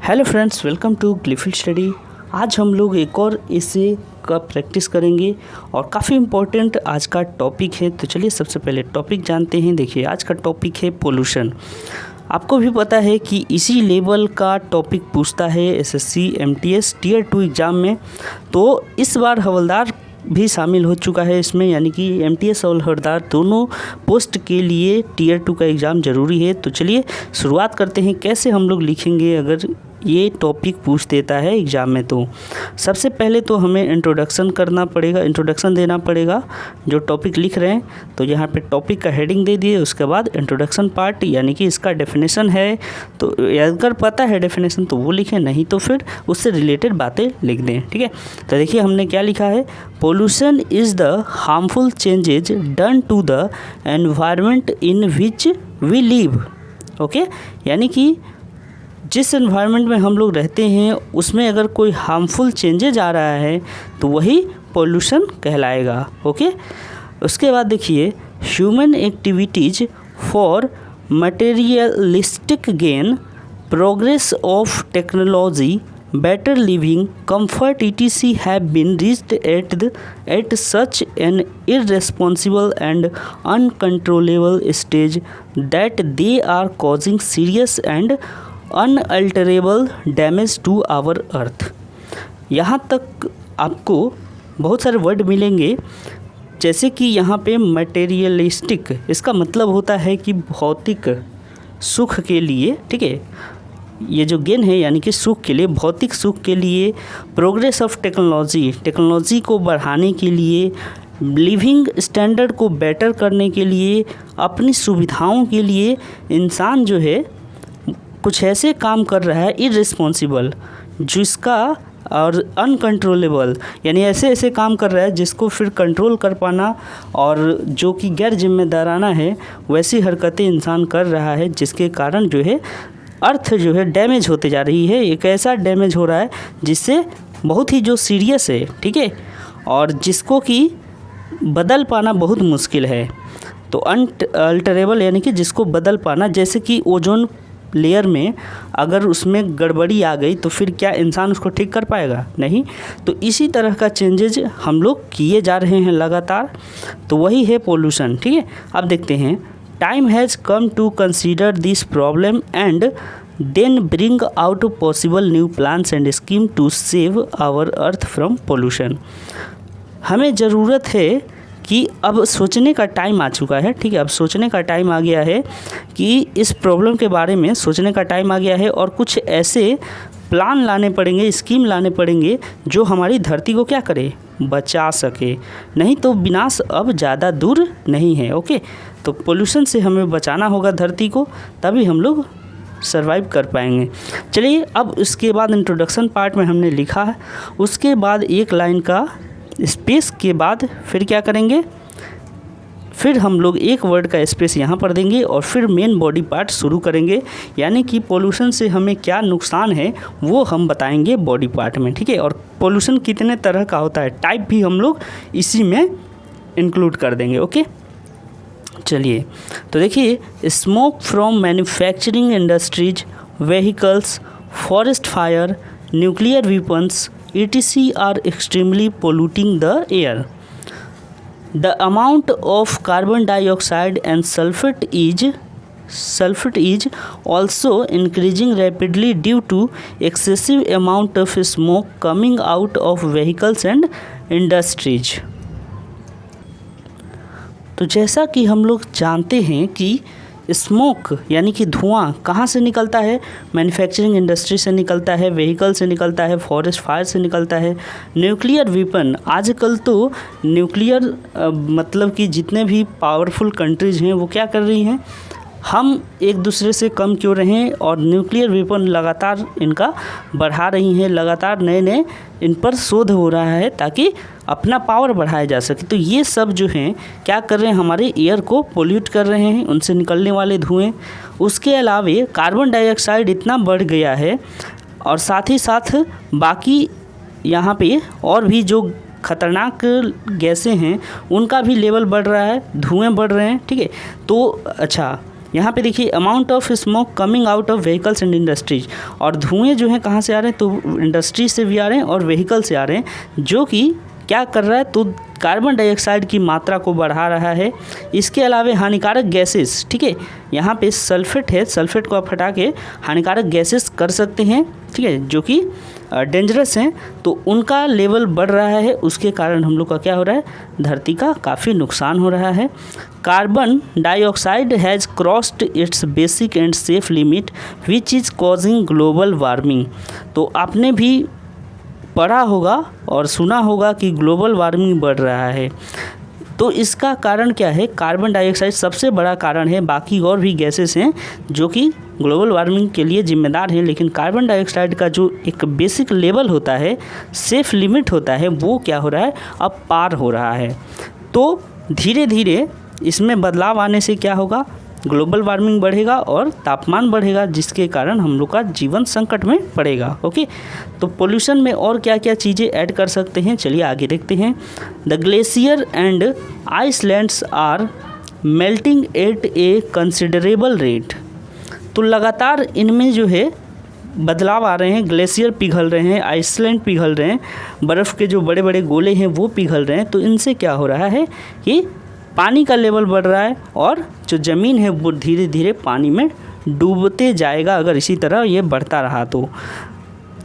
Hello friends, welcome to ग्लिफिल्ड study. आज हम लोग एक और ऐसे का प्रैक्टिस करेंगे और काफ़ी इम्पोर्टेंट आज का टॉपिक है। तो चलिए सबसे पहले टॉपिक जानते हैं। देखिए, आज का टॉपिक है पोल्यूशन। आपको भी पता है कि इसी लेवल का टॉपिक पूछता है एसएससी एमटीएस टीयर 2 एग्ज़ाम में। तो इस बार हवलदार भी शामिल हो चुका है इसमें, यानी कि एमटीएस और हवलदार दोनों पोस्ट के लिए टीयर 2 का एग्ज़ाम ज़रूरी है। तो चलिए शुरुआत करते हैं, कैसे हम लोग लिखेंगे अगर ये टॉपिक पूछ देता है एग्ज़ाम में। तो सबसे पहले तो हमें इंट्रोडक्शन देना पड़ेगा जो टॉपिक लिख रहे हैं। तो यहाँ पे टॉपिक का हेडिंग दे दिए, उसके बाद इंट्रोडक्शन पार्ट यानी कि इसका डेफिनेशन है। तो अगर पता है डेफिनेशन तो वो लिखें, नहीं तो फिर उससे रिलेटेड बातें लिख दें। ठीक है, तो देखिए हमने क्या लिखा है। Pollution is the harmful changes done to the environment in which we live. Okay, यानी कि जिस एनवायरनमेंट में हम लोग रहते हैं उसमें अगर कोई हार्मफुल चेंजेज आ रहा है तो वही पोल्यूशन कहलाएगा। ओके, उसके बाद देखिए, human activities for materialistic gain, progress of technology, better living, comfort etc. have been reached at such an irresponsible and uncontrollable stage that they are causing serious and unalterable damage to our earth। यहाँ तक आपको बहुत सारे word मिलेंगे, जैसे कि यहाँ पे मटेरियलिस्टिक, इसका मतलब होता है कि भौतिक सुख के लिए। ठीक है, ये जो गेन है यानी कि सुख के लिए, भौतिक सुख के लिए। प्रोग्रेस ऑफ टेक्नोलॉजी को बढ़ाने के लिए, लिविंग स्टैंडर्ड को बेटर करने के लिए, अपनी सुविधाओं के लिए इंसान जो है कुछ ऐसे काम कर रहा है इररिस्पॉन्सिबल, जिसका और अनकंट्रोलेबल यानी ऐसे काम कर रहा है जिसको फिर कंट्रोल कर पाना, और जो कि गैर जिम्मेदाराना है वैसी हरकतें इंसान कर रहा है, जिसके कारण जो है अर्थ जो है डैमेज होते जा रही है। एक ऐसा डैमेज हो रहा है जिससे बहुत ही जो सीरियस है, ठीक है, और जिसको कि बदल पाना बहुत मुश्किल है। तो अनअल्टरेबल यानी कि जिसको बदल पाना, जैसे कि ओजोन लेयर में अगर उसमें गड़बड़ी आ गई तो फिर क्या इंसान उसको ठीक कर पाएगा? नहीं। तो इसी तरह का चेंजेज हम लोग किए जा रहे हैं लगातार, तो वही है पोल्यूशन। ठीक है, अब देखते हैं। Time has come to consider this problem and then bring out possible new plans and scheme to save our earth from pollution। हमें ज़रूरत है कि अब सोचने का टाइम आ चुका है। ठीक है, अब सोचने का टाइम आ गया है कि इस प्रॉब्लम के बारे में सोचने का टाइम आ गया है, और कुछ ऐसे प्लान लाने पड़ेंगे, स्कीम लाने पड़ेंगे जो हमारी धरती को क्या करे, बचा सके। नहीं तो विनाश अब ज़्यादा दूर नहीं है। ओके, तो पोल्यूशन से हमें बचाना होगा धरती को, तभी हम लोग सरवाइव कर पाएंगे। चलिए, अब उसके बाद इंट्रोडक्शन पार्ट में हमने लिखा है, उसके बाद एक लाइन का स्पेस के बाद फिर क्या करेंगे, फिर हम लोग एक वर्ड का स्पेस यहाँ पर देंगे और फिर मेन बॉडी पार्ट शुरू करेंगे, यानी कि पोल्यूशन से हमें क्या नुकसान है वो हम बताएंगे बॉडी पार्ट में। ठीक है, और पोल्यूशन कितने तरह का होता है, टाइप भी हम लोग इसी में इंक्लूड कर देंगे। ओके, चलिए, तो देखिए, smoke from manufacturing industries, vehicles, forest fire, nuclear weapons etc. are extremely polluting the air. The amount of carbon dioxide and sulfate is also increasing rapidly due to excessive amount of smoke coming out of vehicles and industries। तो जैसा कि हम लोग जानते हैं कि smoke यानी कि धुआं कहाँ से निकलता है, मैन्युफैक्चरिंग इंडस्ट्री से निकलता है, व्हीकल से निकलता है, फॉरेस्ट फायर से निकलता है, न्यूक्लियर वेपन। आजकल तो न्यूक्लियर मतलब कि जितने भी पावरफुल कंट्रीज़ हैं वो क्या कर रही हैं, हम एक दूसरे से कम क्यों रहें, और न्यूक्लियर वेपन लगातार इनका बढ़ा रही हैं, लगातार नए इन पर शोध हो रहा है ताकि अपना पावर बढ़ाया जा सके। तो ये सब जो हैं क्या कर रहे हैं, हमारे एयर को पोल्यूट कर रहे हैं, उनसे निकलने वाले धुएं। उसके अलावा कार्बन डाइऑक्साइड इतना बढ़ गया है, और साथ ही साथ बाकी यहाँ पे और भी जो खतरनाक गैसें हैं उनका भी लेवल बढ़ रहा है, धुएँ बढ़ रहे हैं। ठीक है, तो अच्छा, यहाँ पे देखिए amount of smoke coming out of vehicles and industries, और धुएँ जो हैं कहाँ से आ रहे हैं, तो इंडस्ट्री से भी आ रहे हैं और व्हीकल से आ रहे हैं, जो कि क्या कर रहा है, तो कार्बन डाइऑक्साइड की मात्रा को बढ़ा रहा है। इसके अलावा हानिकारक गैसेस, ठीक है, यहाँ पे सल्फेट है, सल्फेट को आप हटा के हानिकारक गैसेस कर सकते हैं, ठीक है, जो कि डेंजरस हैं, तो उनका लेवल बढ़ रहा है। उसके कारण हम लोग का क्या हो रहा है, धरती का काफ़ी नुकसान हो रहा है। Carbon dioxide has crossed it's basic and safe limit which is causing global warming. तो आपने भी पढ़ा होगा और सुना होगा कि ग्लोबल वार्मिंग बढ़ रहा है। तो इसका कारण क्या है, कार्बन डाइऑक्साइड सबसे बड़ा कारण है, बाकी और भी गैसेस हैं जो कि ग्लोबल वार्मिंग के लिए जिम्मेदार हैं, लेकिन कार्बन डाइऑक्साइड का जो एक बेसिक लेवल होता है, सेफ लिमिट होता है, वो क्या हो रहा है, अब पार हो रहा है। तो धीरे धीरे इसमें बदलाव आने से क्या होगा, ग्लोबल वार्मिंग बढ़ेगा और तापमान बढ़ेगा, जिसके कारण हम लोग का जीवन संकट में पड़ेगा। ओके, तो पोल्यूशन में और क्या क्या चीज़ें ऐड कर सकते हैं, चलिए आगे देखते हैं। The glacier and icelands are melting at a considerable rate. तो लगातार इनमें जो है बदलाव आ रहे हैं, ग्लेशियर पिघल रहे हैं, आइसलैंड पिघल रहे हैं, बर्फ़ के जो बड़े बड़े गोले हैं वो पिघल रहे हैं। तो इनसे क्या हो रहा है कि पानी का लेवल बढ़ रहा है और जो ज़मीन है वो धीरे धीरे पानी में डूबते जाएगा, अगर इसी तरह ये बढ़ता रहा तो,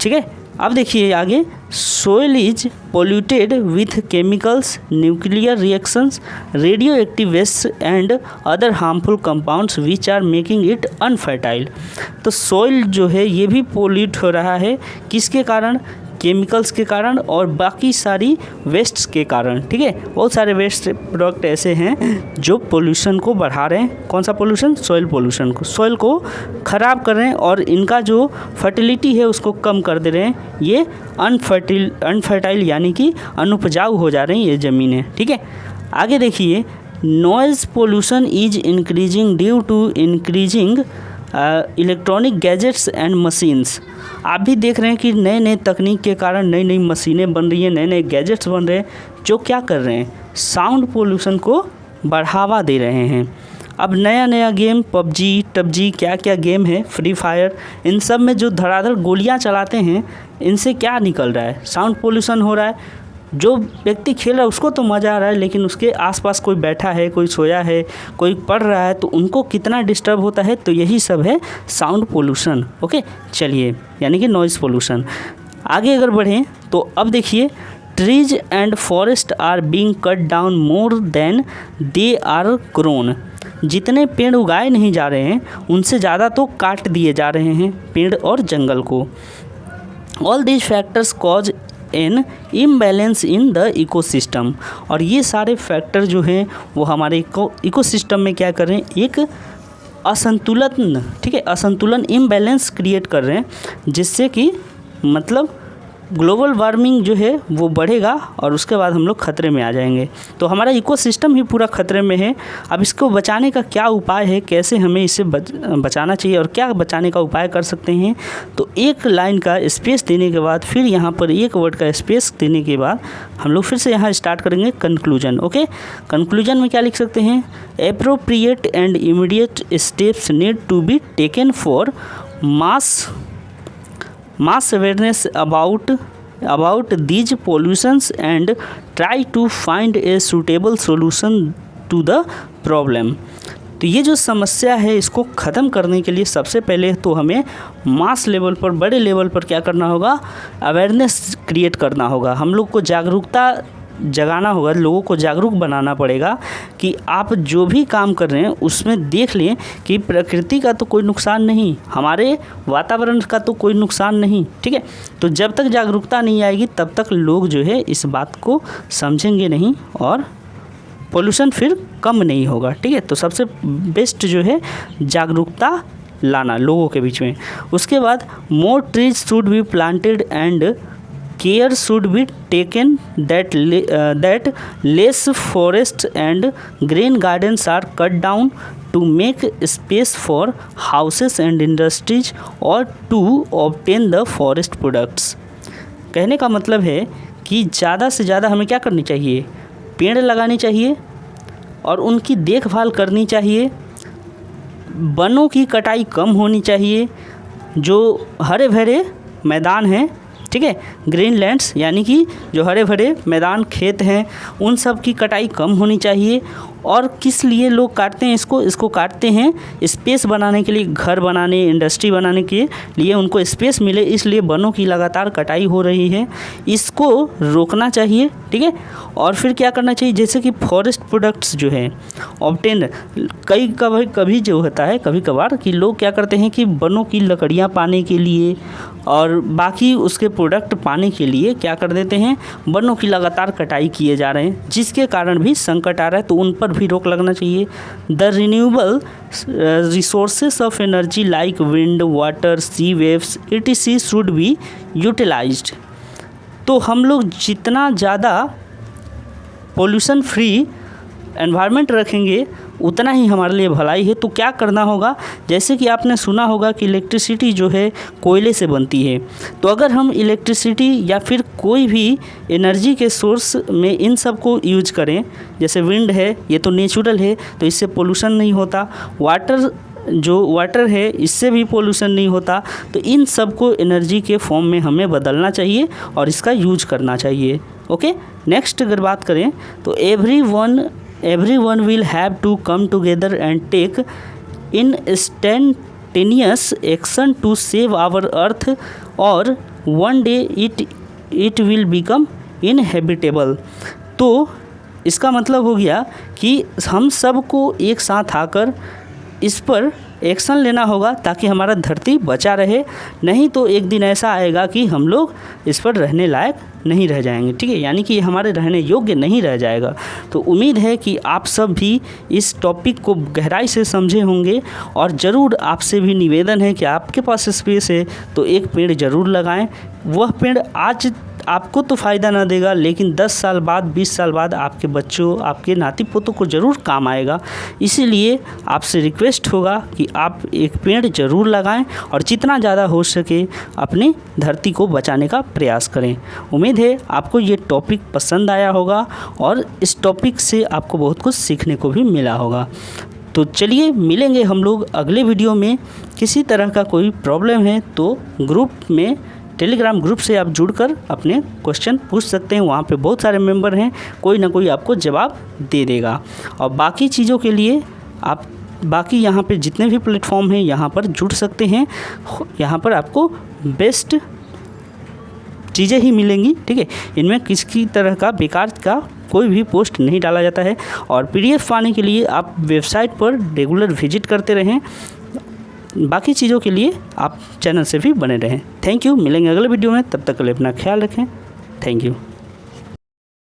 ठीक है। अब देखिए आगे, soil is polluted with chemicals, nuclear reactions, radio active waste and other harmful compounds which are making it unfertile. तो सोइल जो है ये भी पोल्यूट हो रहा है, किसके कारण, केमिकल्स के कारण और बाकी सारी वेस्ट्स के कारण, ठीक है। बहुत सारे वेस्ट प्रोडक्ट ऐसे हैं जो पोल्यूशन को बढ़ा रहे हैं। कौन सा पोल्यूशन, सॉइल पोल्यूशन को, सॉइल को ख़राब कर रहे हैं और इनका जो फर्टिलिटी है उसको कम कर दे रहे हैं। ये अनफर्टाइल यानी कि अनुपजाऊ हो जा रही हैं ये ज़मीनें, ठीक है। आगे देखिए, noise pollution is increasing due to increasing electronic gadgets and machines. आप भी देख रहे हैं कि नए नए तकनीक के कारण नई नई मशीनें बन रही हैं, नए नए गैजेट्स बन रहे हैं, जो क्या कर रहे हैं, साउंड पोल्यूशन को बढ़ावा दे रहे हैं। अब नया नया गेम पबजी क्या क्या गेम है, फ्री फायर, इन सब में जो धड़ाधड़ गोलियां चलाते हैं, इनसे क्या निकल रहा है, साउंड पोल्यूशन हो रहा है। जो व्यक्ति खेल रहा है उसको तो मज़ा आ रहा है, लेकिन उसके आसपास कोई बैठा है, कोई सोया है, कोई पढ़ रहा है, तो उनको कितना डिस्टर्ब होता है। तो यही सब है साउंड पोल्यूशन। ओके, चलिए, यानी कि नॉइज़ पोल्यूशन। आगे अगर बढ़ें तो अब देखिए, trees and forest are being cut down more than they are grown. जितने पेड़ उगाए नहीं जा रहे हैं उनसे ज़्यादा तो काट दिए जा रहे हैं पेड़ और जंगल को। All these factors cause an imbalance in the ecosystem. और ये सारे फैक्टर जो हैं वो हमारे इकोसिस्टम में क्या कर रहे हैं, एक असंतुलन, ठीक है, असंतुलन, इम्बैलेंस क्रिएट कर रहे हैं, जिससे कि मतलब ग्लोबल वार्मिंग जो है वो बढ़ेगा और उसके बाद हम लोग खतरे में आ जाएंगे। तो हमारा इकोसिस्टम ही पूरा खतरे में है। अब इसको बचाने का क्या उपाय है, कैसे हमें इसे बचाना चाहिए और क्या बचाने का उपाय कर सकते हैं। तो एक लाइन का स्पेस देने के बाद, फिर यहाँ पर एक वर्ड का स्पेस देने के बाद हम लोग फिर से यहाँ स्टार्ट करेंगे कंक्लूजन। ओके, कंक्लूजन में क्या लिख सकते हैं, appropriate and immediate steps need to be taken for mass awareness about these pollutions and try to find a suitable solution to the problem। तो ये जो समस्या है इसको ख़त्म करने के लिए सबसे पहले तो हमें मास लेवल पर, बड़े लेवल पर क्या करना होगा, अवेयरनेस क्रिएट करना होगा। हम लोग को जागरूकता जगाना होगा, लोगों को जागरूक बनाना पड़ेगा कि आप जो भी काम कर रहे हैं उसमें देख लें कि प्रकृति का तो कोई नुकसान नहीं, हमारे वातावरण का तो कोई नुकसान नहीं, ठीक है। तो जब तक जागरूकता नहीं आएगी तब तक लोग जो है इस बात को समझेंगे नहीं और पोल्यूशन फिर कम नहीं होगा, ठीक है। तो सबसे बेस्ट जो है जागरूकता लाना लोगों के बीच में। उसके बाद more trees should be planted and care should be taken that less forest and green gardens are cut down to make space for houses and industries or to obtain the forest products। कहने का मतलब है कि ज़्यादा से ज़्यादा हमें क्या करनी चाहिए, पेड़ लगाने चाहिए और उनकी देखभाल करनी चाहिए। वनों की कटाई कम होनी चाहिए, जो हरे भरे मैदान हैं, ठीक है, ग्रीन लैंड्स यानी कि जो हरे भरे मैदान खेत हैं उन सब की कटाई कम होनी चाहिए। और किस लिए लोग काटते हैं इसको काटते हैं स्पेस बनाने के लिए, घर बनाने, इंडस्ट्री बनाने के लिए उनको स्पेस मिले, इसलिए वनों की लगातार कटाई हो रही है। इसको रोकना चाहिए, ठीक है। और फिर क्या करना चाहिए, जैसे कि फॉरेस्ट प्रोडक्ट्स जो हैं ऑब्टेन, कभी जो होता है कभी कभार कि लोग क्या करते हैं कि वनों की लकड़ियाँ पाने के लिए और बाकी उसके प्रोडक्ट पाने के लिए क्या कर देते हैं, वनों की लगातार कटाई किए जा रहे हैं, जिसके कारण भी संकट आ रहा है, तो उन पर भी रोक लगना चाहिए। The renewable resources of energy like wind, water, sea waves etc should be utilised. तो हम लोग जितना ज़्यादा पोल्यूशन फ्री एनवायरनमेंट रखेंगे उतना ही हमारे लिए भलाई है। तो क्या करना होगा, जैसे कि आपने सुना होगा कि इलेक्ट्रिसिटी जो है कोयले से बनती है, तो अगर हम इलेक्ट्रिसिटी या फिर कोई भी एनर्जी के सोर्स में इन सब को यूज करें, जैसे विंड है ये तो नेचुरल है तो इससे पोल्यूशन नहीं होता, वाटर है इससे भी पोल्यूशन नहीं होता, तो इन सब को एनर्जी के फॉर्म में हमें बदलना चाहिए और इसका यूज करना चाहिए। ओके, नेक्स्ट अगर बात करें तो everyone will have to come together and take instantaneous action to save our earth or one day it will become inhabitable। तो इसका मतलब हो गया कि हम सबको एक साथ आकर इस पर एक्शन लेना होगा ताकि हमारा धरती बचा रहे, नहीं तो एक दिन ऐसा आएगा कि हम लोग इस पर रहने लायक नहीं रह जाएंगे, ठीक है, यानी कि हमारे रहने योग्य नहीं रह जाएगा। तो उम्मीद है कि आप सब भी इस टॉपिक को गहराई से समझे होंगे और ज़रूर आपसे भी निवेदन है कि आपके पास स्पेस है तो एक पेड़ ज़रूर लगाएं। वह पेड़ आज आपको तो फ़ायदा ना देगा लेकिन 10 साल बाद, 20 साल बाद आपके बच्चों, आपके नाती पोतों को ज़रूर काम आएगा। इसीलिए आपसे रिक्वेस्ट होगा कि आप एक पेड़ ज़रूर लगाएं और जितना ज़्यादा हो सके अपनी धरती को बचाने का प्रयास करें। उम्मीद है आपको ये टॉपिक पसंद आया होगा और इस टॉपिक से आपको बहुत कुछ सीखने को भी मिला होगा। तो चलिए मिलेंगे हम लोग अगले वीडियो में। किसी तरह का कोई प्रॉब्लम है तो ग्रुप में, टेलीग्राम ग्रुप से आप जुड़कर अपने क्वेश्चन पूछ सकते हैं, वहाँ पे बहुत सारे मेंबर हैं, कोई ना कोई आपको जवाब दे देगा। और बाकी चीज़ों के लिए आप बाकी यहाँ पे जितने भी प्लेटफॉर्म हैं यहाँ पर जुड़ सकते हैं, यहाँ पर आपको बेस्ट चीज़ें ही मिलेंगी, ठीक है। इनमें किसी तरह का बेकार का कोई भी पोस्ट नहीं डाला जाता है। और PDF पाने के लिए आप वेबसाइट पर रेगुलर विजिट करते रहें। बाकी चीज़ों के लिए आप चैनल से भी बने रहें। थैंक यू, मिलेंगे अगले वीडियो में, तब तक के लिए अपना ख्याल रखें। Thank you.